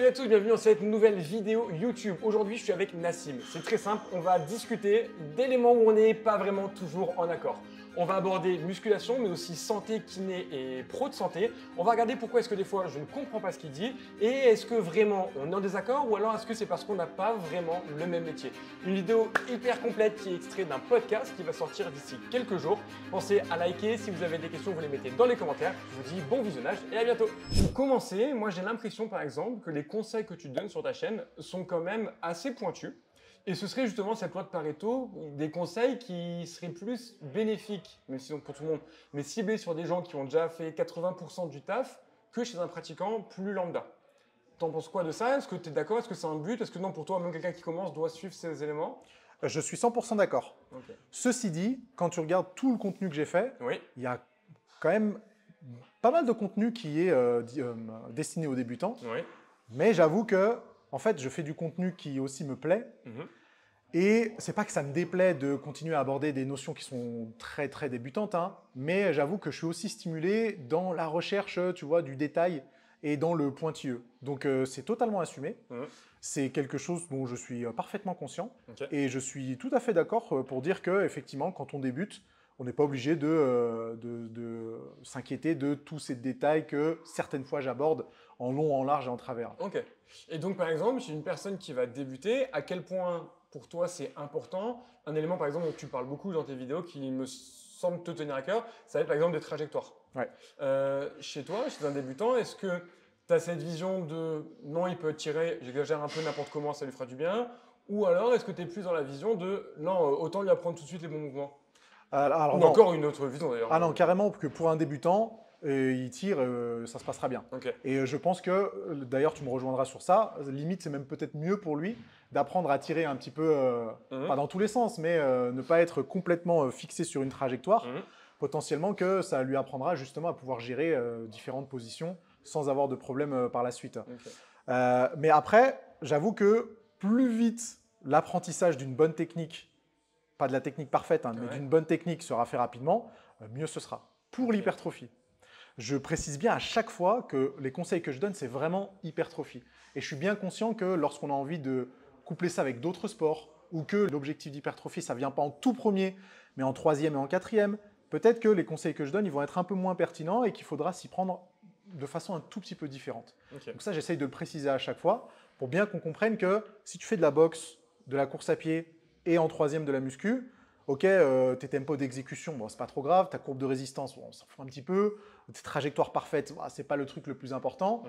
Salut à tous, bienvenue dans cette nouvelle vidéo YouTube. Aujourd'hui, je suis avec Nassim. C'est très simple, on va discuter d'éléments où on n'est pas vraiment toujours en accord. On va aborder musculation, mais aussi santé, kiné et pro de santé. On va regarder pourquoi est-ce que des fois je ne comprends pas ce qu'il dit et est-ce que vraiment on est en désaccord ou alors est-ce que c'est parce qu'on n'a pas vraiment le même métier. Une vidéo hyper complète qui est extraite d'un podcast qui va sortir d'ici quelques jours. Pensez à liker, si vous avez des questions, vous les mettez dans les commentaires. Je vous dis bon visionnage et à bientôt. Pour commencer, moi j'ai l'impression par exemple que les conseils que tu donnes sur ta chaîne sont quand même assez pointus. Et ce serait justement cette loi de Pareto, des conseils qui seraient plus bénéfiques, même si pour tout le monde, mais ciblés sur des gens qui ont déjà fait 80% du taf que chez un pratiquant plus lambda. T'en penses quoi de ça? Est-ce que tu es d'accord? Est-ce que c'est un but? Est-ce que non, pour toi, même quelqu'un qui commence doit suivre ces éléments? Je suis 100% d'accord. Okay. Ceci dit, quand tu regardes tout le contenu que j'ai fait, oui. Il y a quand même pas mal de contenu qui est destiné aux débutants. Oui. Mais j'avoue que, en fait, je fais du contenu qui aussi me plaît. Et c'est pas que ça me déplaît de continuer à aborder des notions qui sont très très débutantes, hein, mais j'avoue que je suis aussi stimulé dans la recherche, tu vois, du détail et dans le pointilleux. Donc c'est totalement assumé. C'est quelque chose dont je suis parfaitement conscient. Okay. Et je suis tout à fait d'accord pour dire que effectivement, quand on débute, on n'est pas obligé de s'inquiéter de tous ces détails que certaines fois j'aborde en long, en large et en travers. Ok. Et donc par exemple, chez une personne qui va débuter, à quel point pour toi c'est important? Un élément par exemple dont tu parles beaucoup dans tes vidéos qui me semble te tenir à cœur, ça va être par exemple des trajectoires. Ouais. Chez toi, chez un débutant, est-ce que tu as cette vision de non, il peut tirer, j'exagère un peu n'importe comment, ça lui fera du bien? Ou alors est-ce que tu es plus dans la vision de non, autant lui apprendre tout de suite les bons mouvements? Alors, ou non. Encore une autre vision d'ailleurs. Ah non, carrément, que pour un débutant, il tire, ça se passera bien. Okay. Et je pense que, d'ailleurs, tu me rejoindras sur ça, limite, c'est même peut-être mieux pour lui d'apprendre à tirer un petit peu, pas dans tous les sens, mais ne pas être complètement fixé sur une trajectoire, potentiellement que ça lui apprendra justement à pouvoir gérer différentes positions sans avoir de problème par la suite. Okay. Mais après, j'avoue que plus vite l'apprentissage d'une bonne technique, pas de la technique parfaite, hein, mais d'une bonne technique sera fait rapidement, mieux ce sera. Pour l'hypertrophie, je précise bien à chaque fois que les conseils que je donne, c'est vraiment hypertrophie. Et je suis bien conscient que lorsqu'on a envie de coupler ça avec d'autres sports, ou que l'objectif d'hypertrophie, ça ne vient pas en tout premier, mais en troisième et en quatrième, peut-être que les conseils que je donne, ils vont être un peu moins pertinents et qu'il faudra s'y prendre de façon un tout petit peu différente. Okay. Donc ça, j'essaye de le préciser à chaque fois, pour bien qu'on comprenne que si tu fais de la boxe, de la course à pied, et en troisième de la muscu, ok, tes tempos d'exécution, bon, c'est pas trop grave, ta courbe de résistance, bon, on s'en fout un petit peu, tes trajectoires parfaites, bon, c'est pas le truc le plus important.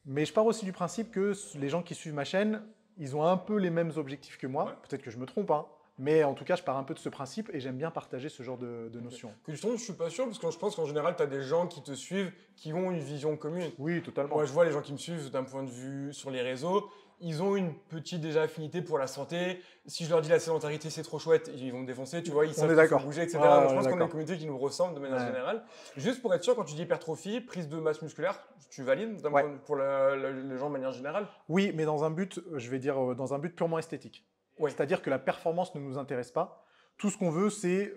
Mais je pars aussi du principe que les gens qui suivent ma chaîne, ils ont un peu les mêmes objectifs que moi, peut-être que je me trompe, hein, mais en tout cas, je pars un peu de ce principe et j'aime bien partager ce genre de notions. Que justement, je suis pas sûr, parce que je pense qu'en général, tu as des gens qui te suivent, qui ont une vision commune. Oui, totalement. Moi, je vois les gens qui me suivent d'un point de vue sur les réseaux, ils ont une petite déjà affinité pour la santé. Si je leur dis la sédentarité, c'est trop chouette, ils vont me défoncer, tu vois, ils savent qu'il faut bouger, etc. Donc, je pense qu'on a une communauté qui nous ressemble de manière générale. Juste pour être sûr, quand tu dis hypertrophie, prise de masse musculaire, tu valides pour les gens de manière générale? Oui, mais dans un but, je vais dire, dans un but purement esthétique. C'est-à-dire que la performance ne nous intéresse pas. Tout ce qu'on veut, c'est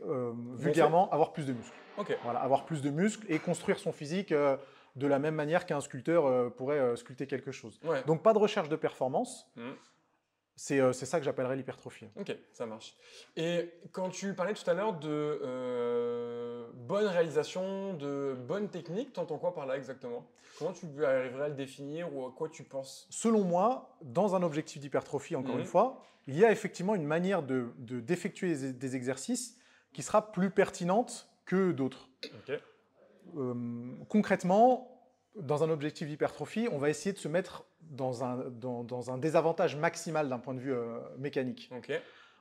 vulgairement avoir plus de muscles. Voilà, avoir plus de muscles et construire son physique de la même manière qu'un sculpteur pourrait sculpter quelque chose. Donc, pas de recherche de performance. C'est ça que j'appellerais l'hypertrophie. Ok, ça marche. Et quand tu parlais tout à l'heure de bonne réalisation, de bonne technique, tu entends quoi par là exactement? Comment tu arriverais à le définir ou à quoi tu penses? Selon moi, dans un objectif d'hypertrophie, encore une fois, il y a effectivement une manière d'effectuer des exercices qui sera plus pertinente que d'autres. Concrètement, dans un objectif d'hypertrophie, on va essayer de se mettre dans un désavantage maximal d'un point de vue mécanique.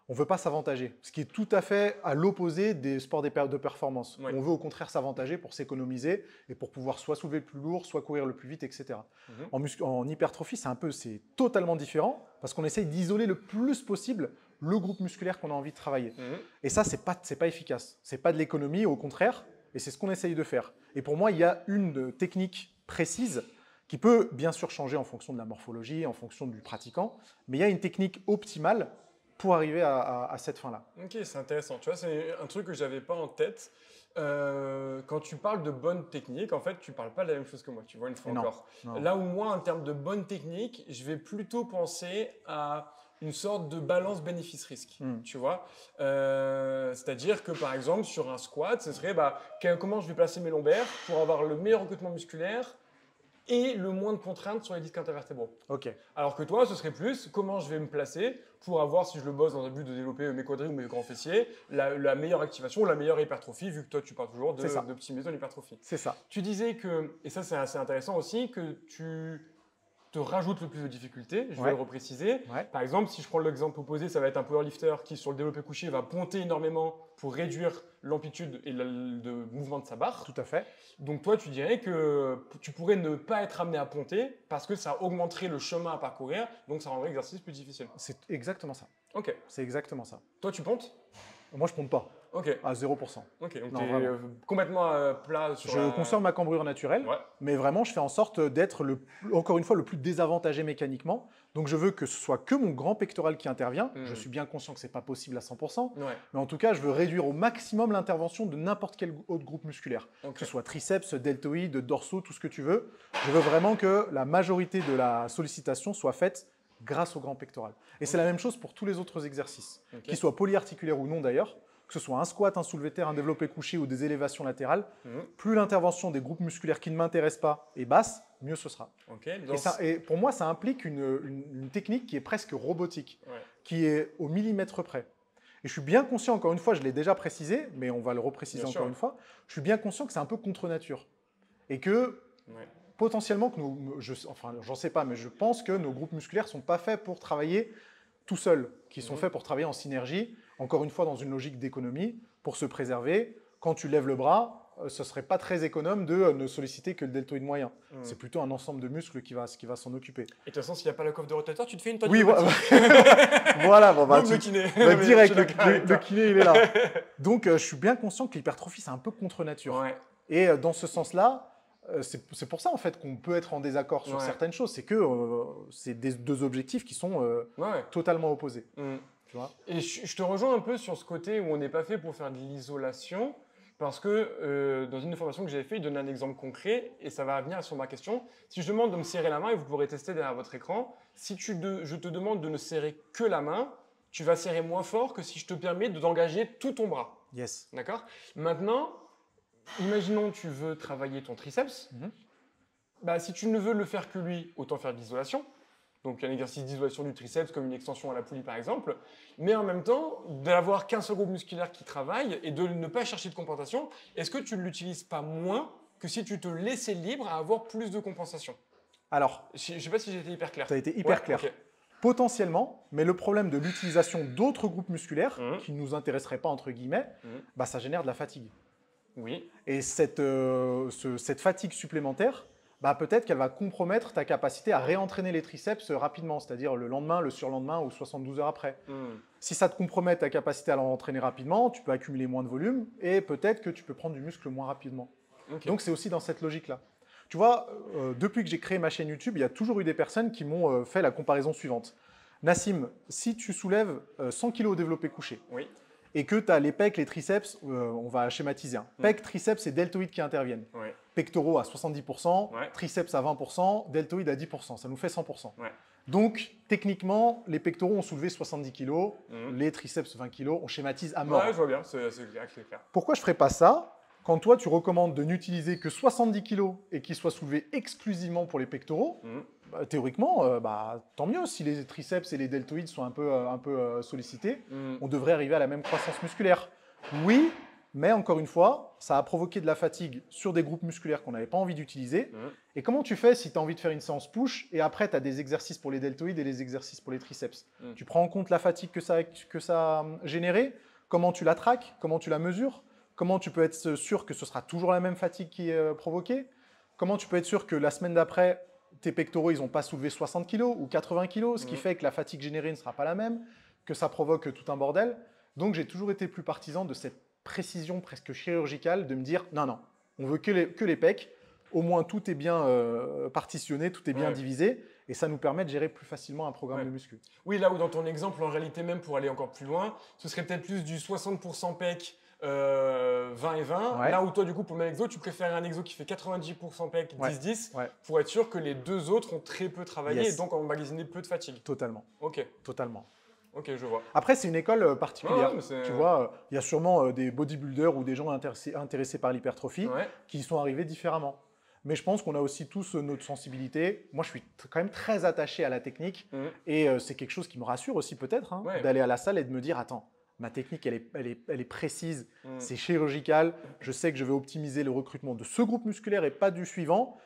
On ne veut pas s'avantager, ce qui est tout à fait à l'opposé des sports de performance. On veut au contraire s'avantager pour s'économiser et pour pouvoir soit soulever le plus lourd, soit courir le plus vite, etc. En hypertrophie, c'est totalement différent parce qu'on essaye d'isoler le plus possible le groupe musculaire qu'on a envie de travailler. Et ça, c'est pas efficace. C'est pas de l'économie, au contraire, et c'est ce qu'on essaye de faire. Et pour moi, il y a une technique précise qui peut bien sûr changer en fonction de la morphologie, en fonction du pratiquant, mais il y a une technique optimale pour arriver à cette fin-là. Ok, c'est intéressant. Tu vois, c'est un truc que je n'avais pas en tête. Quand tu parles de bonne technique, en fait, tu parles pas de la même chose que moi, tu vois, une fois Non, encore. non. Là où moi, en termes de bonne technique, je vais plutôt penser à une sorte de balance bénéfice-risque, tu vois. C'est-à-dire que, par exemple, sur un squat, ce serait comment je vais placer mes lombaires pour avoir le meilleur recrutement musculaire et le moins de contraintes sur les disques intervertébraux. Ok. Alors que toi, ce serait plus comment je vais me placer pour avoir, si je le bosse dans un but de développer mes quadris ou mes grands fessiers, la meilleure activation, la meilleure hypertrophie, vu que toi, tu parles toujours d'optimiser l'hypertrophie. C'est ça. Tu disais que, et ça c'est assez intéressant aussi, que tu te rajoutes le plus de difficultés, je vais le repréciser. Par exemple, si je prends l'exemple opposé, ça va être un powerlifter qui, sur le développé couché, va ponter énormément pour réduire l'amplitude et le mouvement de sa barre. Tout à fait. Donc toi, tu dirais que tu pourrais ne pas être amené à ponter parce que ça augmenterait le chemin à parcourir, donc ça rendrait l'exercice plus difficile. C'est exactement ça. Ok. C'est exactement ça. Toi, tu pontes? Moi, je ponte pas. Ok. À 0%. Ok, donc tu es complètement plat sur Je conserve ma cambrure naturelle, mais vraiment, je fais en sorte d'être, encore une fois, le plus désavantagé mécaniquement. Donc, je veux que ce soit que mon grand pectoral qui intervient. Je suis bien conscient que ce n'est pas possible à 100%, mais en tout cas, je veux réduire au maximum l'intervention de n'importe quel autre groupe musculaire, que ce soit triceps, deltoïdes, dorsaux, tout ce que tu veux. Je veux vraiment que la majorité de la sollicitation soit faite grâce au grand pectoral. Et c'est la même chose pour tous les autres exercices, qu'ils soient polyarticulaires ou non d'ailleurs. Que ce soit un squat, un soulevé terre, un développé couché ou des élévations latérales, plus l'intervention des groupes musculaires qui ne m'intéressent pas est basse, mieux ce sera. Et pour moi, ça implique une technique qui est presque robotique, qui est au millimètre près. Et je suis bien conscient, encore une fois, je l'ai déjà précisé, mais on va le repréciser encore une fois, je suis bien conscient que c'est un peu contre nature. Et que potentiellement, j'en sais pas, mais je pense que nos groupes musculaires ne sont pas faits pour travailler tout seuls, qui sont faits pour travailler en synergie, encore une fois dans une logique d'économie, pour se préserver. Quand tu lèves le bras, ce ne serait pas très économe de ne solliciter que le deltoïde moyen. C'est plutôt un ensemble de muscles qui va s'en occuper. Et de toute façon, s'il n'y a pas la coiffe de rotateur, tu te fais une tonne de voilà, le kiné. Direct, le kiné, il est là. Donc, je suis bien conscient que l'hypertrophie, c'est un peu contre nature. Et dans ce sens-là, c'est pour ça en fait qu'on peut être en désaccord sur certaines choses. C'est que c'est deux objectifs qui sont totalement opposés. Tu vois. Et je te rejoins un peu sur ce côté où on n'est pas fait pour faire de l'isolation, parce que dans une formation que j'avais fait, il donnait un exemple concret et ça va venir sur ma question. Si je demande de me serrer la main, et vous pourrez tester derrière votre écran, si je te demande de ne serrer que la main, tu vas serrer moins fort que si je te permets d'engager tout ton bras. Yes. D'accord? Maintenant, imaginons tu veux travailler ton triceps. Si tu ne veux le faire que lui, autant faire de l'isolation. Donc un exercice d'isolation du triceps comme une extension à la poulie par exemple. Mais en même temps, d'avoir qu'un seul groupe musculaire qui travaille et de ne pas chercher de compensation, est-ce que tu ne l'utilises pas moins que si tu te laissais libre à avoir plus de compensation? Alors, je ne sais pas si j'ai été hyper clair. Tu as été hyper clair. Okay. Potentiellement, mais le problème de l'utilisation d'autres groupes musculaires qui ne nous intéresseraient pas entre guillemets, ça génère de la fatigue. Oui. Et cette fatigue supplémentaire, peut-être qu'elle va compromettre ta capacité à réentraîner les triceps rapidement, c'est-à-dire le lendemain, le surlendemain ou 72 heures après. Si ça te compromet ta capacité à l'entraîner rapidement, tu peux accumuler moins de volume et peut-être que tu peux prendre du muscle moins rapidement. Donc c'est aussi dans cette logique-là. Tu vois, depuis que j'ai créé ma chaîne YouTube, il y a toujours eu des personnes qui m'ont fait la comparaison suivante. Nassim, si tu soulèves 100 kg au développé couché, et que tu as les pecs, les triceps, on va schématiser. Pecs, triceps et deltoïdes qui interviennent. Pectoraux à 70%, triceps à 20%, deltoïdes à 10%. Ça nous fait 100%. Donc, techniquement, les pectoraux ont soulevé 70 kg, les triceps 20 kg, on schématise à mort. Ouais, je vois bien, c'est clair. Pourquoi je ne ferais pas ça quand toi, tu recommandes de n'utiliser que 70 kg et qu'il soit soulevé exclusivement pour les pectoraux? Théoriquement, tant mieux si les triceps et les deltoïdes sont un peu sollicités. On devrait arriver à la même croissance musculaire. Oui, mais encore une fois, ça a provoqué de la fatigue sur des groupes musculaires qu'on n'avait pas envie d'utiliser. Et comment tu fais si tu as envie de faire une séance push et après tu as des exercices pour les deltoïdes et les exercices pour les triceps? Tu prends en compte la fatigue que ça a généré? Comment tu la traques? Comment tu la mesures? Comment tu peux être sûr que ce sera toujours la même fatigue qui est provoquée? Comment tu peux être sûr que la semaine d'après, tes pectoraux, ils n'ont pas soulevé 60 kg ou 80 kg, ce qui fait que la fatigue générée ne sera pas la même, que ça provoque tout un bordel. Donc, j'ai toujours été plus partisan de cette précision presque chirurgicale de me dire non, on veut que les pecs. Au moins, tout est bien partitionné, tout est bien divisé. Et ça nous permet de gérer plus facilement un programme de muscu. Oui, là où dans ton exemple, en réalité, même pour aller encore plus loin, ce serait peut-être plus du 60% pec, 20 et 20. Ouais. Là où toi, du coup, pour le même exo, tu préfères un exo qui fait 90% pec, 10-10, pour être sûr que les deux autres ont très peu travaillé et donc emmagasiner peu de fatigue. Totalement. Ok. Totalement. Ok, je vois. Après, c'est une école particulière. Tu vois, il y a sûrement des bodybuilders ou des gens intéressés par l'hypertrophie qui y sont arrivés différemment. Mais je pense qu'on a aussi tous notre sensibilité. Moi, je suis quand même très attaché à la technique et c'est quelque chose qui me rassure aussi peut-être d'aller à la salle et de me dire, attends, ma technique, elle est précise, c'est chirurgical. Je sais que je vais optimiser le recrutement de ce groupe musculaire et pas du suivant.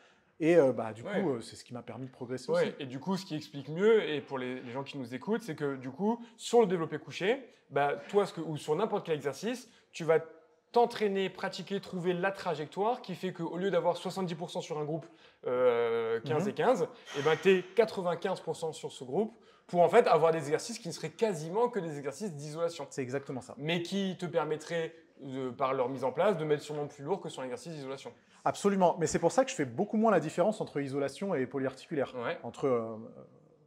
Et du coup, c'est ce qui m'a permis de progresser aussi. Et du coup, ce qui explique mieux, et pour les gens qui nous écoutent, c'est que du coup, sur le développé couché, toi, ou sur n'importe quel exercice, tu vas t'entraîner, pratiquer, trouver la trajectoire qui fait qu'au lieu d'avoir 70% sur un groupe 15 et 15, tu es 95% sur ce groupe pour en fait avoir des exercices qui ne seraient quasiment que des exercices d'isolation. C'est exactement ça. Mais qui te permettraient, par leur mise en place, de mettre sûrement plus lourd que sur l'exercice d'isolation. Absolument, mais c'est pour ça que je fais beaucoup moins la différence entre isolation et polyarticulaire.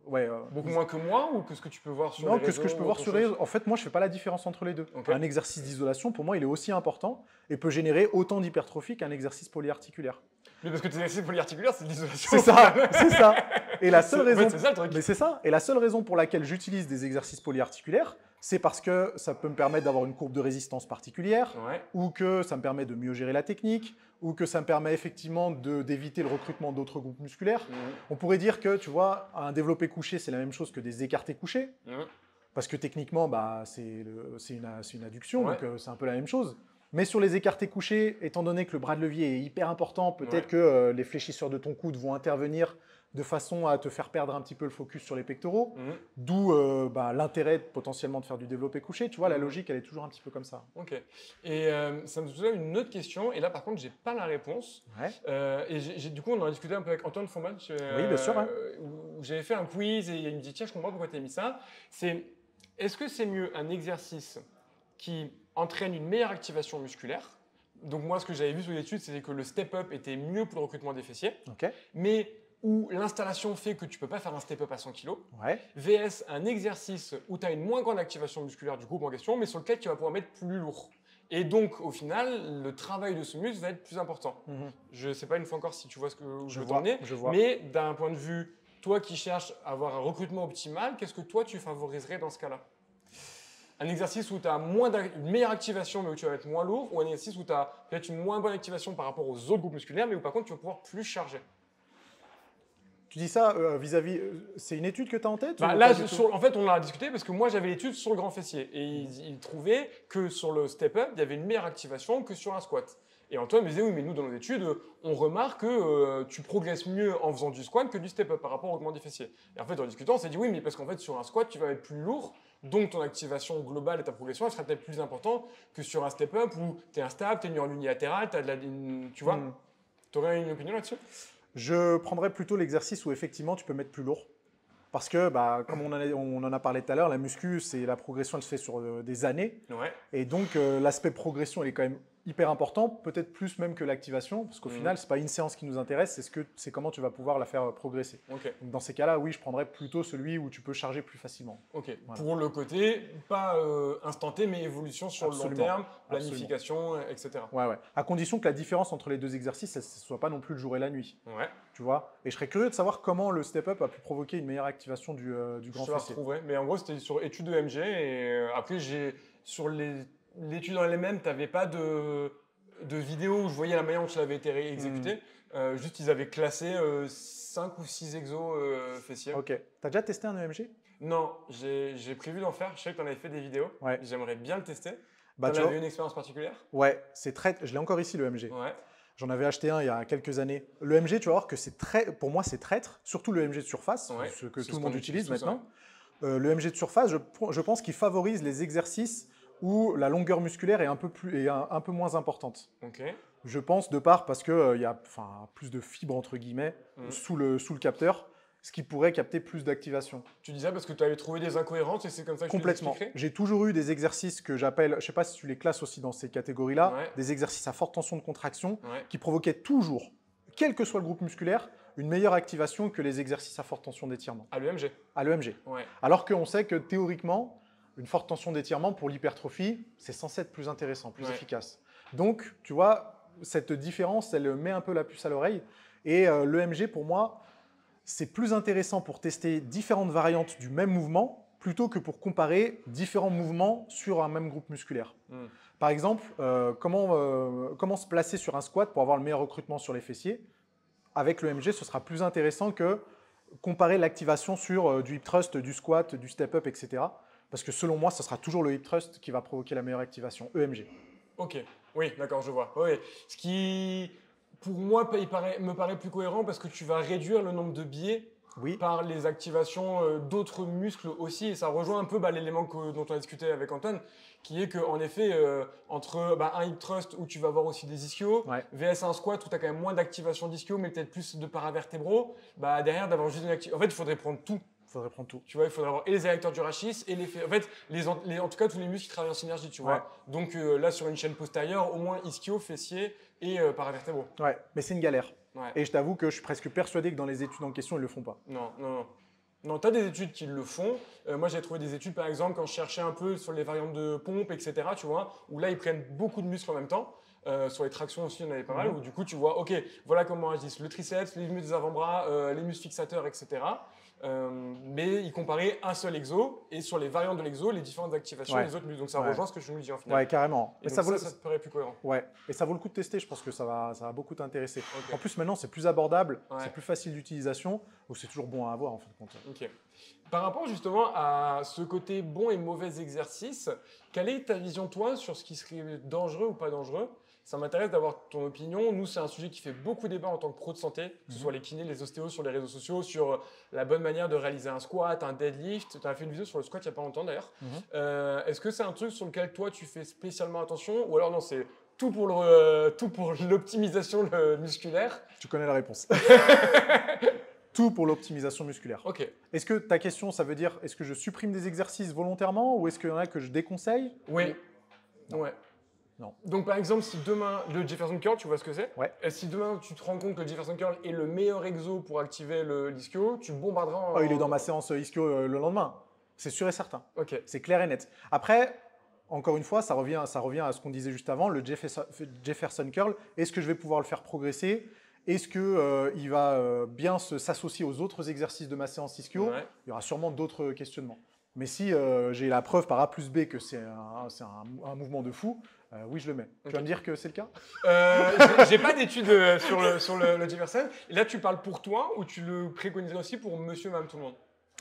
Beaucoup moins que moi ou que ce que tu peux voir sur les réseaux? Non, que ce que je peux voir sur les réseaux. En fait, moi, je ne fais pas la différence entre les deux. Un exercice d'isolation, pour moi, il est aussi important et peut générer autant d'hypertrophie qu'un exercice polyarticulaire. Mais parce que tes exercices polyarticulaires, c'est de l'isolation. C'est ça, c'est ça. Et la seule raison, c'est ça le truc. Mais c'est ça. Et la seule raison pour laquelle j'utilise des exercices polyarticulaires, c'est parce que ça peut me permettre d'avoir une courbe de résistance particulière, ou que ça me permet de mieux gérer la technique, ou que ça me permet effectivement d'éviter le recrutement d'autres groupes musculaires. On pourrait dire que, tu vois, un développé couché, c'est la même chose que des écartés couchés, parce que techniquement, c'est une adduction, donc c'est un peu la même chose. Mais sur les écartés couchés, étant donné que le bras de levier est hyper important, peut-être que les fléchisseurs de ton coude vont intervenir de façon à te faire perdre un petit peu le focus sur les pectoraux, d'où l'intérêt potentiellement de faire du développé couché. Tu vois, la logique, elle est toujours un petit peu comme ça. Ok. Et ça me soulève une autre question, et là par contre, j'ai pas la réponse. Du coup, on en a discuté un peu avec Antoine Fourman, oui, bien sûr, où j'avais fait un quiz, et il me dit, tiens, je comprends pourquoi tu as mis ça. Est-ce que c'est mieux un exercice qui entraîne une meilleure activation musculaire? Donc moi, ce que j'avais vu sur l'étude, c'était que le step-up était mieux pour le recrutement des fessiers, mais où l'installation fait que tu ne peux pas faire un step-up à 100 kg, VS un exercice où tu as une moins grande activation musculaire du groupe en question, mais sur lequel tu vas pouvoir mettre plus lourd. Et donc, au final, le travail de ce muscle va être plus important. Je ne sais pas une fois encore si tu vois ce que je veux t'emmener, mais d'un point de vue, toi qui cherches à avoir un recrutement optimal, qu'est-ce que toi tu favoriserais dans ce cas-là? Un exercice où tu as une meilleure activation, mais où tu vas être moins lourd, ou un exercice où tu as peut-être une moins bonne activation par rapport aux autres groupes musculaires, mais où par contre tu vas pouvoir plus charger? Tu dis ça vis-à-vis… c'est une étude que tu as en tête là, en fait, on en a discuté parce que moi, j'avais l'étude sur le grand fessier. Et il trouvait que sur le step-up, il y avait une meilleure activation que sur un squat. Et Antoine me disait, oui, mais nous, dans nos études, on remarque que tu progresses mieux en faisant du squat que du step-up par rapport au augment du fessier. Et en fait, en discutant, on s'est dit, oui, mais parce qu'en fait, sur un squat, tu vas être plus lourd. Donc, ton activation globale et ta progression, elle sera peut-être plus importante que sur un step-up où tu es instable, tu es en unilatéral, tu vois. Tu aurais une opinion là-dessus? Je prendrais plutôt l'exercice où effectivement tu peux mettre plus lourd. Parce que, comme on en a parlé tout à l'heure, la muscu, c'est la progression, elle se fait sur des années. Et donc, l'aspect progression, il est quand même hyper important, peut-être plus même que l'activation, parce qu'au final, ce n'est pas une séance qui nous intéresse, c'est comment tu vas pouvoir la faire progresser. Donc, dans ces cas-là, oui, je prendrais plutôt celui où tu peux charger plus facilement. Voilà. Pour le côté, pas instanté, mais évolution sur le long terme, planification, etc. À condition que la différence entre les deux exercices, ne soit pas non plus le jour et la nuit. Tu vois. Et je serais curieux de savoir comment le step-up a pu provoquer une meilleure activation du grand fessier. Mais en gros, c'était sur études EMG, et après, sur l'étude en elle-même, tu n'avais pas de vidéo où je voyais la manière dont ça avait été exécuté. Juste, ils avaient classé 5 ou 6 exos fessiers. Ok. Tu as déjà testé un EMG? Non, j'ai prévu d'en faire. Je sais que tu en avais fait des vidéos. J'aimerais bien le tester. Tu as eu une expérience particulière? Ouais, je l'ai encore ici, le EMG. J'en avais acheté un il y a quelques années. Le EMG, tu vas voir que pour moi, c'est traître, surtout le EMG de surface, ce que tout le monde utilise maintenant. Le EMG de surface, je pense qu'il favorise les exercices où la longueur musculaire est un peu moins importante. Je pense parce qu'il y a plus de fibres, entre guillemets, sous le capteur, ce qui pourrait capter plus d'activation. Tu dis ça parce que tu avais trouvé des incohérences et c'est comme ça que tu les expliquerais? J'ai toujours eu des exercices que j'appelle, je ne sais pas si tu les classes aussi dans ces catégories-là, des exercices à forte tension de contraction qui provoquaient toujours, quel que soit le groupe musculaire, une meilleure activation que les exercices à forte tension d'étirement. À l'EMG? À l'EMG. Alors qu'on sait que théoriquement, une forte tension d'étirement pour l'hypertrophie, c'est censé être plus intéressant, plus efficace. Donc, tu vois, cette différence, elle met un peu la puce à l'oreille. Et l'EMG, pour moi, c'est plus intéressant pour tester différentes variantes du même mouvement plutôt que pour comparer différents mouvements sur un même groupe musculaire. Par exemple, comment se placer sur un squat pour avoir le meilleur recrutement sur les fessiers? Avec l'EMG, ce sera plus intéressant que comparer l'activation sur du hip thrust, du squat, du step up, etc. Parce que selon moi, ce sera toujours le hip thrust qui va provoquer la meilleure activation, EMG. Ok, oui, d'accord, je vois. Oui. Ce qui, pour moi, me paraît plus cohérent parce que tu vas réduire le nombre de biais par les activations d'autres muscles aussi. Et ça rejoint un peu l'élément dont on a discuté avec Antoine, qui est qu'en effet, entre un hip thrust où tu vas avoir aussi des ischios, vs un squat où tu as quand même moins d'activation d'ischio, mais peut-être plus de paravertébraux, derrière d'avoir juste une activation. En fait, il faudrait prendre tout. Tu vois, il faudrait avoir et les érecteurs du rachis et en fait, en tout cas, tous les muscles qui travaillent en synergie, tu vois. Donc là, sur une chaîne postérieure, au moins ischio, fessier et paravertébraux. Ouais, mais c'est une galère. Et je t'avoue que je suis presque persuadé que dans les études en question, ils le font pas. Non, tu as des études qui le font. Moi, j'ai trouvé des études, par exemple, quand je cherchais un peu sur les variantes de pompe, etc., tu vois, où là, ils prennent beaucoup de muscles en même temps. Sur les tractions aussi, il y en avait pas mal, où du coup, tu vois, ok, voilà comment agissent le triceps, les muscles des avant-bras, les muscles fixateurs, etc. Mais ils comparaient un seul exo et sur les variantes de l'exo, les différentes activations des autres muscles. Donc ça rejoint ce que je nous dis en final. Ouais, carrément. Et ça te paraît plus cohérent. Ouais, et ça vaut le coup de tester, je pense que ça va beaucoup t'intéresser. En plus, maintenant, c'est plus abordable, c'est plus facile d'utilisation, donc c'est toujours bon à avoir en fin de compte. Ok. Par rapport justement à ce côté bon et mauvais exercice, quelle est ta vision, toi, sur ce qui serait dangereux ou pas dangereux? Ça m'intéresse d'avoir ton opinion. Nous, c'est un sujet qui fait beaucoup débat en tant que pro de santé, que ce soit les kinés, les ostéos sur les réseaux sociaux, sur la bonne manière de réaliser un squat, un deadlift. Tu as fait une vidéo sur le squat il n'y a pas longtemps d'ailleurs. Est-ce que c'est un truc sur lequel toi, tu fais spécialement attention? Ou alors non, c'est tout pour l'optimisation musculaire? Tu connais la réponse. Tout pour l'optimisation musculaire. Ok. Est-ce que ta question, ça veut dire, est-ce que je supprime des exercices volontairement ou est-ce qu'il y en a que je déconseille? Oui. Ouais. Non. Donc par exemple, si demain, le Jefferson Curl, tu vois ce que c'est? Et si demain tu te rends compte que le Jefferson Curl est le meilleur exo pour activer l'ischio, tu bombarderas il est dans ma séance ischio le lendemain. C'est sûr et certain. Ok. C'est clair et net. Après, encore une fois, ça revient à ce qu'on disait juste avant, le Jefferson Curl. Est-ce que je vais pouvoir le faire progresser? Est-ce qu'il va bien s'associer aux autres exercices de ma séance ischio? Il y aura sûrement d'autres questionnements. Mais si j'ai la preuve par A plus B que c'est un mouvement de fou, oui, je le mets. Tu vas me dire que c'est le cas? J'ai pas d'études sur le Jefferson. Et là, tu parles pour toi ou tu le préconises aussi pour monsieur, madame, tout le monde?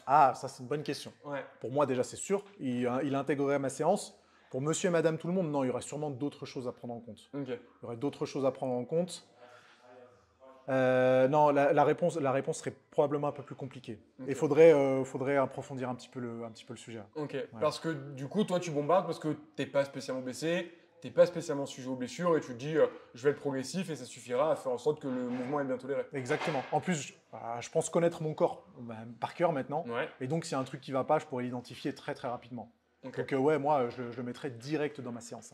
Ah, ça, c'est une bonne question. Pour moi, déjà, c'est sûr. Il intégrerait ma séance. Pour monsieur et madame, tout le monde, non, il y aurait sûrement d'autres choses à prendre en compte. Il y aurait d'autres choses à prendre en compte. Non, la réponse serait probablement un peu plus compliquée. Il faudrait approfondir un petit peu le sujet. Parce que du coup, toi, tu bombardes parce que tu n'es pas spécialement blessé, tu n'es pas spécialement sujet aux blessures et tu te dis je vais être progressif et ça suffira à faire en sorte que le mouvement est bien toléré. Exactement. En plus, je pense connaître mon corps par cœur maintenant. Et donc, s'il y a un truc qui ne va pas, je pourrais l'identifier très très rapidement. Donc moi, je le mettrais direct dans ma séance.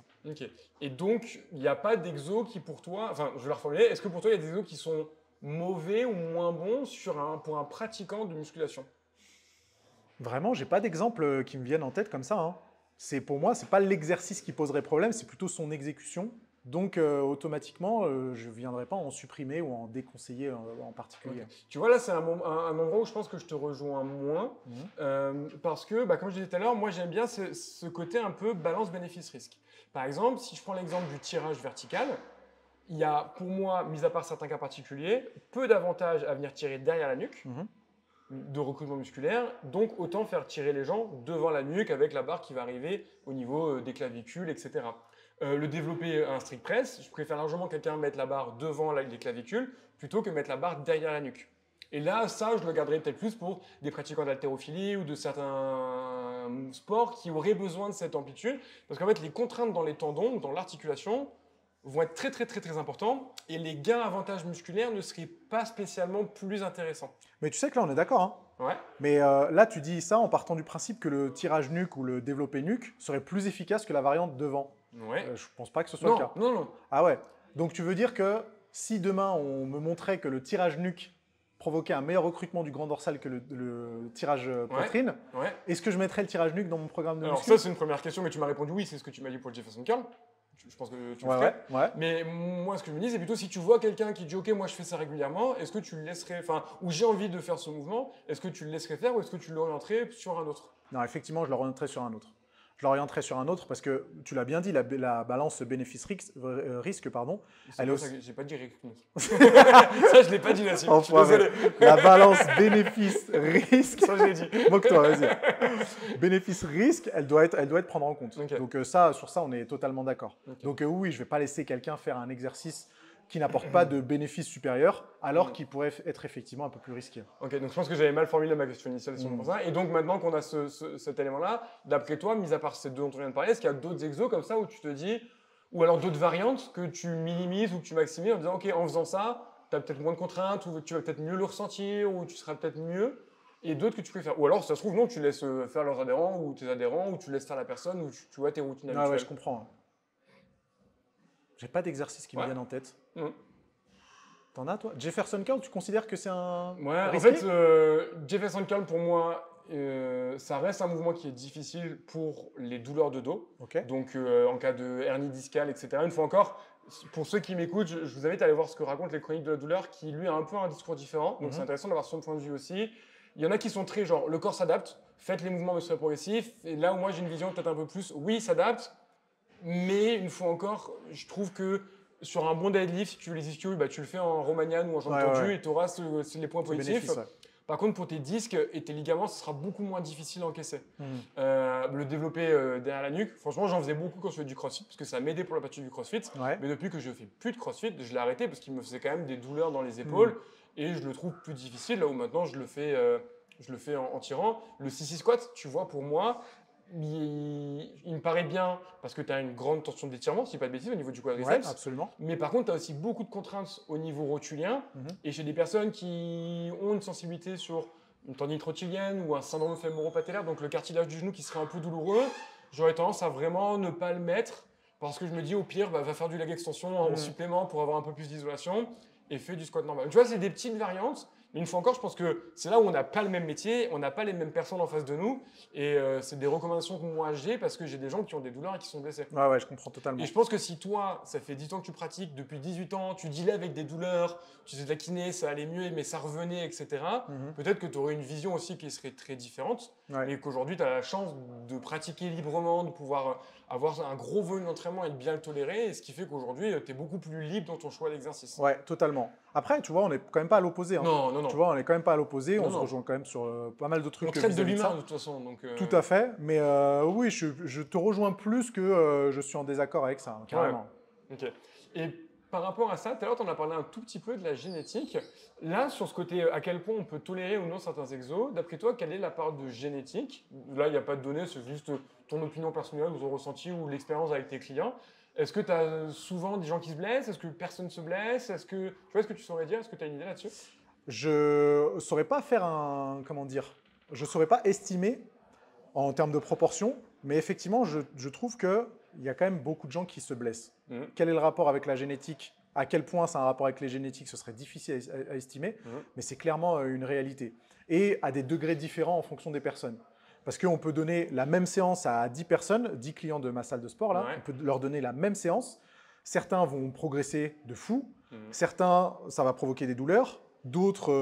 Et donc, il n'y a pas d'exo qui pour toi, enfin, je vais la reformuler, est-ce que pour toi, il y a des exos qui sont mauvais ou moins bons pour un pratiquant de musculation? Vraiment, j'ai pas d'exemple qui me viennent en tête comme ça. Pour moi, c'est pas l'exercice qui poserait problème, c'est plutôt son exécution. Donc, automatiquement, je ne viendrai pas en supprimer ou en déconseiller en particulier. Tu vois, là, c'est un endroit où je pense que je te rejoins moins. Parce que, comme je disais tout à l'heure, moi, j'aime bien ce côté un peu balance bénéfice-risque. Par exemple, si je prends l'exemple du tirage vertical, il y a, pour moi, mis à part certains cas particuliers, peu d'avantages à venir tirer derrière la nuque. De recrutement musculaire, donc autant faire tirer les gens devant la nuque avec la barre qui va arriver au niveau des clavicules, etc. Le développer un strict press, je préfère largement quelqu'un mettre la barre devant les clavicules plutôt que mettre la barre derrière la nuque. Et là, ça, je le garderais peut-être plus pour des pratiquants d'haltérophilie ou de certains sports qui auraient besoin de cette amplitude, parce qu'en fait, les contraintes dans les tendons ou dans l'articulation vont être très, très, très, très importants et les gains avantages musculaires ne seraient pas spécialement plus intéressants. Mais tu sais que là, on est d'accord. Mais là, tu dis ça en partant du principe que le tirage nuque ou le développé nuque serait plus efficace que la variante devant. Je ne pense pas que ce soit le cas. Non. Ah ouais. Donc, tu veux dire que si demain, on me montrait que le tirage nuque provoquer un meilleur recrutement du grand dorsal que le tirage poitrine. Est-ce que je mettrais le tirage nuque dans mon programme de muscu? Alors ça, c'est une première question, mais tu m'as répondu oui, c'est ce que tu m'as dit pour le Jefferson Curl. Je pense que tu le ferais. Mais moi, ce que je me dis, c'est plutôt si tu vois quelqu'un qui dit « Ok, moi, je fais ça régulièrement, est-ce que tu le laisserais… » Enfin, ou j'ai envie de faire ce mouvement, est-ce que tu le laisserais faire ou est-ce que tu l'orienterais sur un autre? Non, effectivement, je l'orienterais sur un autre. Je l'orienterai sur un autre parce que, tu l'as bien dit, la balance bénéfice-risque, pardon. J'ai pas dit risque. Ça, je l'ai pas dit là-dessus. Je suis désolé. La balance bénéfice-risque. Ça, je l'ai dit. Moque-toi, vas-y. Bénéfice-risque, elle doit être prendre en compte. Okay. Donc sur ça, on est totalement d'accord. Okay. Donc oui, je ne vais pas laisser quelqu'un faire un exercice qui n'apporte pas de bénéfice supérieur, alors qu'il pourrait être effectivement un peu plus risqué. Ok, donc je pense que j'avais mal formulé ma question initiale pour ça. Et donc maintenant qu'on a cet élément-là, d'après toi, mis à part ces deux dont on vient de parler, est-ce qu'il y a d'autres exos comme ça où tu te dis, ou alors d'autres variantes que tu minimises ou que tu maximises en disant, ok, en faisant ça, tu as peut-être moins de contraintes, ou tu vas peut-être mieux le ressentir, ou tu seras peut-être mieux, et d'autres que tu préfères. Ou alors, ça se trouve, non, tu laisses faire leurs adhérents, ou tes adhérents, ou tu laisses faire la personne, ou tu vois tes routines habituelles. Ah ouais, je comprends. J'ai pas d'exercice qui me viennent en tête. T'en as, toi? Jefferson Curl, tu considères que c'est un risqué? En fait, Jefferson Curl, pour moi, ça reste un mouvement qui est difficile pour les douleurs de dos. Donc, en cas de hernie discale, etc. Une fois encore, pour ceux qui m'écoutent, je vous invite à aller voir ce que raconte les chroniques de la douleur, qui, lui, a un peu un discours différent. Donc, c'est intéressant d'avoir son point de vue aussi. Il y en a qui sont très genre, le corps s'adapte, faites les mouvements musculaires progressifs. Et là où moi, j'ai une vision peut-être un peu plus, oui, il s'adapte. Mais une fois encore, je trouve que sur un bon deadlift, si tu veux les ischios, bah, tu le fais en Romanian ou en jambe tendue et tu auras les points positifs. Par contre, pour tes disques et tes ligaments, ce sera beaucoup moins difficile à encaisser. Le développer derrière la nuque, franchement, j'en faisais beaucoup quand je faisais du crossfit parce que ça m'aidait pour la partie du crossfit. Mais depuis que je fais plus de crossfit, je l'ai arrêté parce qu'il me faisait quand même des douleurs dans les épaules et je le trouve plus difficile là où maintenant je le fais en tirant. Le sissy squat, tu vois, pour moi, il me paraît bien parce que tu as une grande tension d'étirement, si pas de bêtises, au niveau du quadriceps. Absolument. Mais par contre, tu as aussi beaucoup de contraintes au niveau rotulien. Et chez des personnes qui ont une sensibilité sur une tendinite rotilienne ou un syndrome fémoro-patellaire, donc le cartilage du genou qui serait un peu douloureux, j'aurais tendance à vraiment ne pas le mettre parce que je me dis au pire, va faire du leg extension en supplément pour avoir un peu plus d'isolation et fais du squat normal. Tu vois, c'est des petites variantes. Mais une fois encore, je pense que c'est là où on n'a pas le même métier, on n'a pas les mêmes personnes en face de nous. Et c'est des recommandations que moi j'ai parce que j'ai des gens qui ont des douleurs et qui sont blessés. Ouais, je comprends totalement. Et je pense que si toi, ça fait 10 ans que tu pratiques, depuis 18 ans, tu dealais avec des douleurs, tu faisais de la kiné, ça allait mieux, mais ça revenait, etc. Peut-être que tu aurais une vision aussi qui serait très différente. Et qu'aujourd'hui, tu as la chance de pratiquer librement, de pouvoir avoir un gros volume d'entraînement et de bien le tolérer. Et ce qui fait qu'aujourd'hui, tu es beaucoup plus libre dans ton choix d'exercice. Ouais, totalement. Après, tu vois, on n'est quand même pas à l'opposé. Hein. Non. Tu vois, on n'est quand même pas à l'opposé. On se rejoint quand même sur pas mal de trucs. On traite de l'humain de toute façon. Donc, Tout à fait. Mais oui, je te rejoins plus que je suis en désaccord avec ça, carrément. Ok. Et par rapport à ça, tout à l'heure, tu en as parlé un tout petit peu de la génétique. Là, sur ce côté, à quel point on peut tolérer ou non certains exos, d'après toi, quelle est la part de génétique? Là, il n'y a pas de données, c'est juste ton opinion personnelle ou ton ressenti ou l'expérience avec tes clients. Est-ce que tu as souvent des gens qui se blessent? Est-ce que personne ne se blesse? Tu vois ce que tu saurais dire? Est-ce que tu as une idée là-dessus? Je ne saurais pas faire je ne saurais pas estimer en termes de proportion, mais effectivement, je trouve qu'il y a quand même beaucoup de gens qui se blessent. Quel est le rapport avec la génétique? À quel point c'est un rapport avec les génétiques, ce serait difficile à estimer, mais c'est clairement une réalité. Et à des degrés différents en fonction des personnes. Parce qu'on peut donner la même séance à 10 personnes, 10 clients de ma salle de sport, là, on peut leur donner la même séance. Certains vont progresser de fou, certains, ça va provoquer des douleurs, d'autres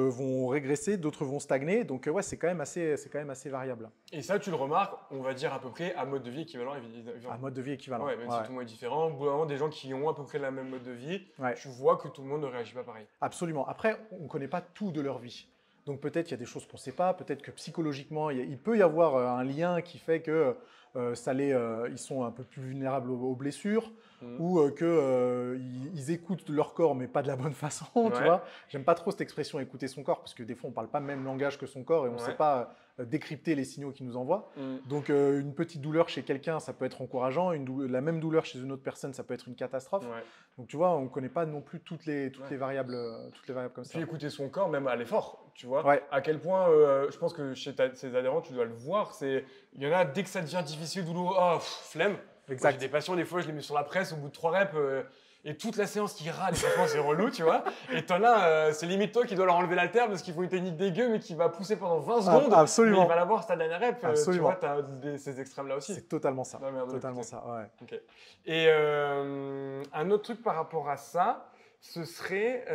vont régresser, d'autres vont stagner. Donc ouais, c'est quand même assez variable. Et ça, tu le remarques, on va dire à peu près à mode de vie équivalent. Évidemment. À mode de vie équivalent. Ouais, même si tout le monde est différent. Au bout d'un moment, des gens qui ont à peu près la même mode de vie, tu vois que tout le monde ne réagit pas pareil. Absolument. Après, on ne connaît pas tout de leur vie. Donc peut-être il y a des choses qu'on ne sait pas, peut-être que psychologiquement, il peut y avoir un lien qui fait que ils sont un peu plus vulnérables aux blessures ou qu'ils écoutent leur corps mais pas de la bonne façon. Tu vois, j'aime pas trop cette expression écouter son corps parce que des fois on ne parle pas le même langage que son corps et on ne sait pas décrypter les signaux qu'il nous envoie. Donc une petite douleur chez quelqu'un, ça peut être encourageant, la même douleur chez une autre personne, ça peut être une catastrophe. Donc tu vois, on ne connaît pas non plus toutes les variables comme ça. Puis écouter son corps même à l'effort, tu vois. À quel point, je pense que chez ses adhérents, tu dois le voir, il y en a dès que ça devient difficile, douloureux, flemme. J'ai des patients, des fois, je les mets sur la presse au bout de 3 reps. et toute la séance qui râle, et franchement c'est relou, tu vois. Et t'en as, c'est limite toi qui dois leur enlever l'haltère parce qu'il faut une technique dégueu, mais qui va pousser pendant 20 secondes. Absolument. Mais il va l'avoir, c'est ta dernière rep. Tu vois, t'as ces extrêmes-là aussi. C'est totalement ça. Non, merde, totalement ça, ouais. Okay. Et un autre truc par rapport à ça, ce serait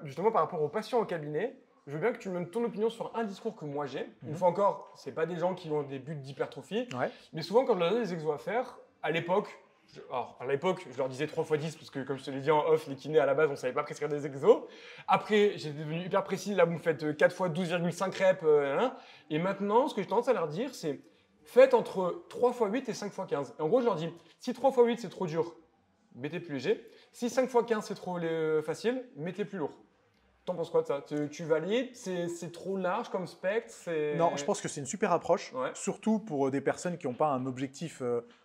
justement par rapport aux patients au cabinet. Je veux bien que tu me donnes ton opinion sur un discours que moi j'ai. Une fois encore, c'est pas des gens qui ont des buts d'hypertrophie, mais souvent quand je leur donne des exos à faire, à l'époque, je leur disais 3 x 10 parce que comme je te l'ai dit en off, les kinés à la base, on savait pas prescrire des exos. Après, j'étais devenu hyper précis. Là, vous me faites 4 x 12,5 reps. Et maintenant, ce que j'ai tendance à leur dire, c'est faites entre 3 x 8 et 5 x 15. Et en gros, je leur dis, si 3 x 8 c'est trop dur, mettez plus léger. Si 5 x 15 c'est trop facile, mettez plus lourd. T'en penses quoi de ça? Tu valides? C'est trop large comme spectre? Non, je pense que c'est une super approche, surtout pour des personnes qui n'ont pas un objectif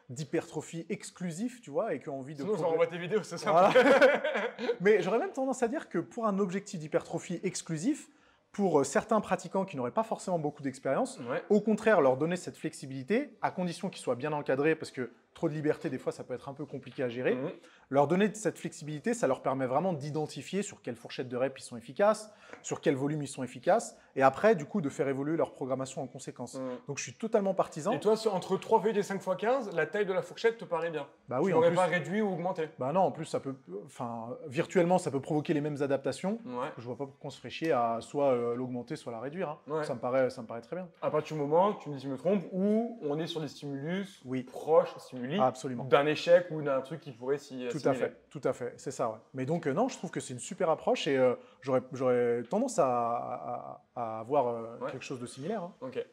d'hypertrophie exclusif, tu vois, et qui ont envie de... Sinon, j'envoie tes vidéos, c'est ça. Voilà. Mais j'aurais même tendance à dire que pour un objectif d'hypertrophie exclusif, pour certains pratiquants qui n'auraient pas forcément beaucoup d'expérience, au contraire, leur donner cette flexibilité, à condition qu'ils soient bien encadrés, parce que trop de liberté, des fois, ça peut être un peu compliqué à gérer. Leur donner cette flexibilité, ça leur permet vraiment d'identifier sur quelle fourchette de reps ils sont efficaces, sur quel volume ils sont efficaces, et après, du coup, de faire évoluer leur programmation en conséquence. Donc, je suis totalement partisan. Et toi, entre 3 x 8 et 5 x 15, la taille de la fourchette te paraît bien? Bah oui, tu n'aurais pas réduit ou augmenté? Bah non, en plus, ça peut, virtuellement, ça peut provoquer les mêmes adaptations. Je vois pas pourquoi on se ferait chier à soit l'augmenter, soit la réduire. Ça me paraît très bien. À partir du moment, tu me dis si je me trompe, où on est sur des stimulus proches, stimuli, d'un échec ou d'un truc qui pourrait s'y assimiler. Tout à fait, c'est ça. Mais donc, non, je trouve que c'est une super approche et j'aurais tendance à avoir quelque chose de similaire. Ok.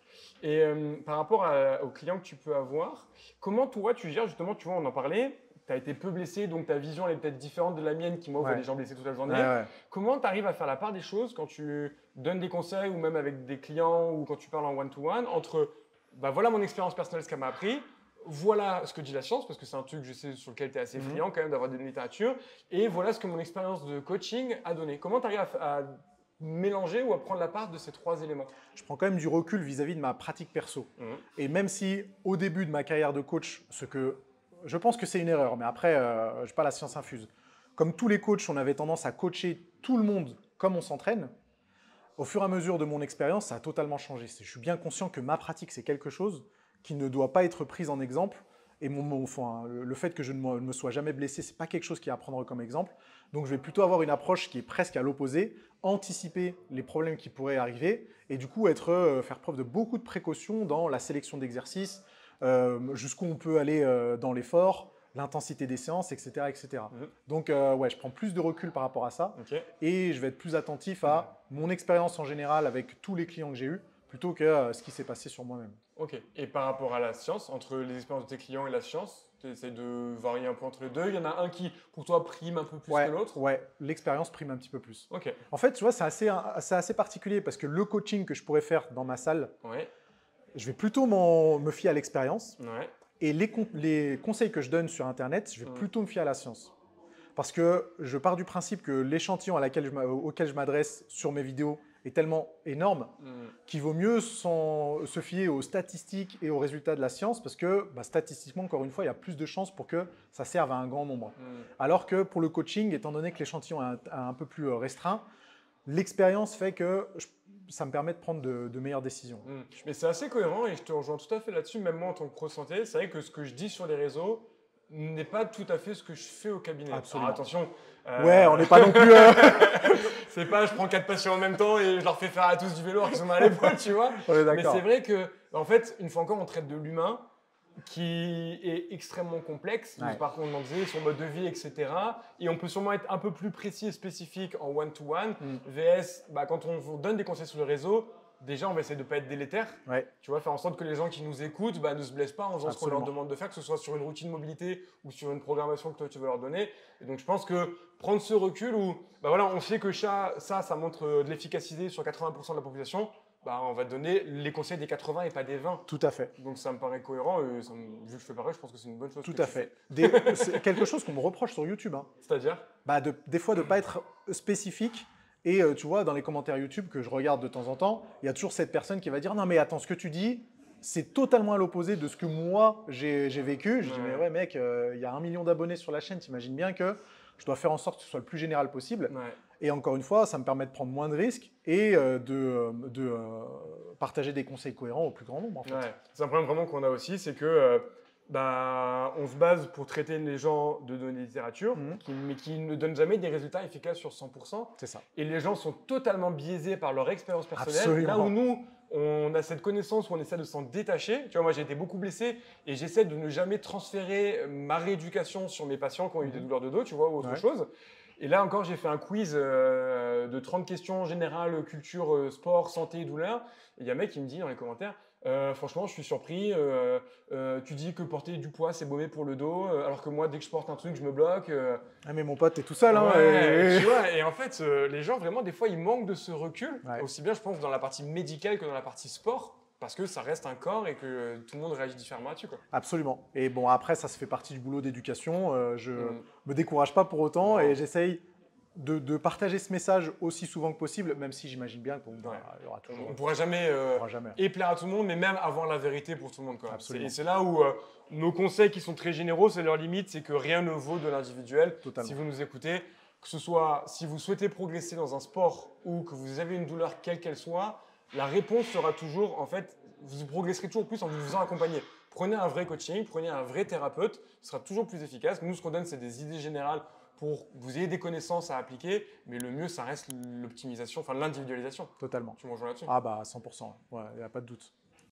Et par rapport aux clients que tu peux avoir, comment toi tu gères justement, tu vois, on en parlait, tu as été peu blessé, donc ta vision elle est peut-être différente de la mienne qui moi voit des gens blessés toute la journée. Comment tu arrives à faire la part des choses quand tu donnes des conseils ou même avec des clients ou quand tu parles en one-to-one entre voilà mon expérience personnelle, ce qu'elle m'a appris, voilà ce que dit la science, parce que c'est un truc je sais sur lequel tu es assez friand quand même d'avoir des littératures, et voilà ce que mon expérience de coaching a donné. Comment tu arrives à mélanger ou à prendre la part de ces 3 éléments? Je prends quand même du recul vis-à-vis de ma pratique perso. Et même si au début de ma carrière de coach, je pense que c'est une erreur, mais après, je n'ai pas la science infuse. Comme tous les coachs, on avait tendance à coacher tout le monde comme on s'entraîne. Au fur et à mesure de mon expérience, ça a totalement changé. Je suis bien conscient que ma pratique, c'est quelque chose qui ne doit pas être prise en exemple. Et le fait que je ne me sois jamais blessé, ce n'est pas quelque chose qui est à prendre comme exemple. Donc, je vais plutôt avoir une approche qui est presque à l'opposé, anticiper les problèmes qui pourraient arriver et du coup faire preuve de beaucoup de précautions dans la sélection d'exercices, jusqu'où on peut aller dans l'effort, l'intensité des séances, etc. etc. Donc, je prends plus de recul par rapport à ça et je vais être plus attentif à mon expérience en général avec tous les clients que j'ai eus plutôt que ce qui s'est passé sur moi-même. Ok. Et par rapport à la science, entre les expériences de tes clients et la science, tu essaies de varier un peu entre les deux? Il y en a un qui, pour toi, prime un peu plus que l'autre? Ouais, l'expérience prime un petit peu plus. Ok. En fait, tu vois, c'est assez particulier parce que le coaching que je pourrais faire dans ma salle, je vais plutôt me fier à l'expérience. Et les conseils que je donne sur Internet, je vais plutôt me fier à la science. Parce que je pars du principe que l'échantillon auquel je m'adresse sur mes vidéos est tellement énorme qu'il vaut mieux se fier aux statistiques et aux résultats de la science parce que statistiquement, encore une fois, il y a plus de chances pour que ça serve à un grand nombre. Alors que pour le coaching, étant donné que l'échantillon est un peu plus restreint, l'expérience fait que ça me permet de prendre de meilleures décisions. Mais c'est assez cohérent et je te rejoins tout à fait là-dessus, même moi en tant que pro santé. C'est vrai que ce que je dis sur les réseaux n'est pas tout à fait ce que je fais au cabinet. Absolument. Alors, attention. On n'est pas non plus... C'est pas je prends 4 patients en même temps et je leur fais faire à tous du vélo alors qu'ils sont mal à l'épaule, tu vois. Mais c'est vrai que, en fait, une fois encore, on traite de l'humain qui est extrêmement complexe. Par contre, on en disait son mode de vie, etc. Et on peut sûrement être un peu plus précis et spécifique en one-to-one. VS, quand on vous donne des conseils sur le réseau, déjà, on va essayer de ne pas être délétère. Tu vois, faire en sorte que les gens qui nous écoutent ne se blessent pas en faisant ce qu'on leur demande de faire, que ce soit sur une routine mobilité ou sur une programmation que toi, tu veux leur donner. Et donc, je pense que prendre ce recul où, on sait que ça montre de l'efficacité sur 80% de la population, on va donner les conseils des 80 et pas des 20. Tout à fait. Donc, ça me paraît cohérent. Et vu que je fais pareil, je pense que c'est une bonne chose. Tout à fait. C'est quelque chose qu'on me reproche sur YouTube. C'est-à-dire des fois, de ne pas être spécifique. Et tu vois, dans les commentaires YouTube que je regarde de temps en temps, il y a toujours cette personne qui va dire « Non mais attends, ce que tu dis, c'est totalement à l'opposé de ce que moi j'ai vécu. » Je dis « Mais ouais mec, il y a 1 million d'abonnés sur la chaîne, t'imagines bien que Je dois faire en sorte que ce soit le plus général possible. Ouais. Et encore une fois, ça me permet de prendre moins de risques et de partager des conseils cohérents au plus grand nombre. En fait. Ouais. C'est un problème vraiment qu'on a aussi, c'est que on se base pour traiter les gens de données de littérature, mais qui ne donnent jamais des résultats efficaces sur 100%. C'est ça. Et les gens sont totalement biaisés par leur expérience personnelle. Absolument. Là où nous, on a cette connaissance où on essaie de s'en détacher. Tu vois, moi, j'ai été beaucoup blessé et j'essaie de ne jamais transférer ma rééducation sur mes patients qui ont eu des douleurs de dos, tu vois, ou autre chose. Et là encore, j'ai fait un quiz de 30 questions générales, culture, sport, santé, douleur. Et il y a un mec qui me dit dans les commentaires, franchement, je suis surpris. Tu dis que porter du poids, c'est mauvais pour le dos, alors que moi, dès que je porte un truc, je me bloque. Ah mais mon pote, t'es tout seul. Hein, ouais, tu vois, et en fait, les gens, vraiment, des fois, ils manquent de ce recul. Ouais. Aussi bien, je pense, dans la partie médicale que dans la partie sport. Parce que ça reste un corps et que tout le monde réagit différemment là-dessus. Absolument. Et bon, après, ça fait partie du boulot d'éducation. Je me décourage pas pour autant et j'essaye de partager ce message aussi souvent que possible, même si j'imagine bien qu'il y aura toujours... On ne pourra jamais plaire à tout le monde, mais même avoir la vérité pour tout le monde. Et c'est là où nos conseils qui sont très généraux, c'est leur limite, c'est que rien ne vaut de l'individuel. Si vous nous écoutez, que ce soit si vous souhaitez progresser dans un sport ou que vous avez une douleur quelle qu'elle soit, la réponse sera toujours, en fait, vous progresserez toujours plus en vous faisant accompagner. Prenez un vrai coaching, prenez un vrai thérapeute, ce sera toujours plus efficace. Nous, ce qu'on donne, c'est des idées générales pour que vous ayez des connaissances à appliquer, mais le mieux, ça reste l'optimisation, enfin l'individualisation. Totalement. Tu me rejoins là-dessus? Ah bah 100%, il n'y a pas de doute.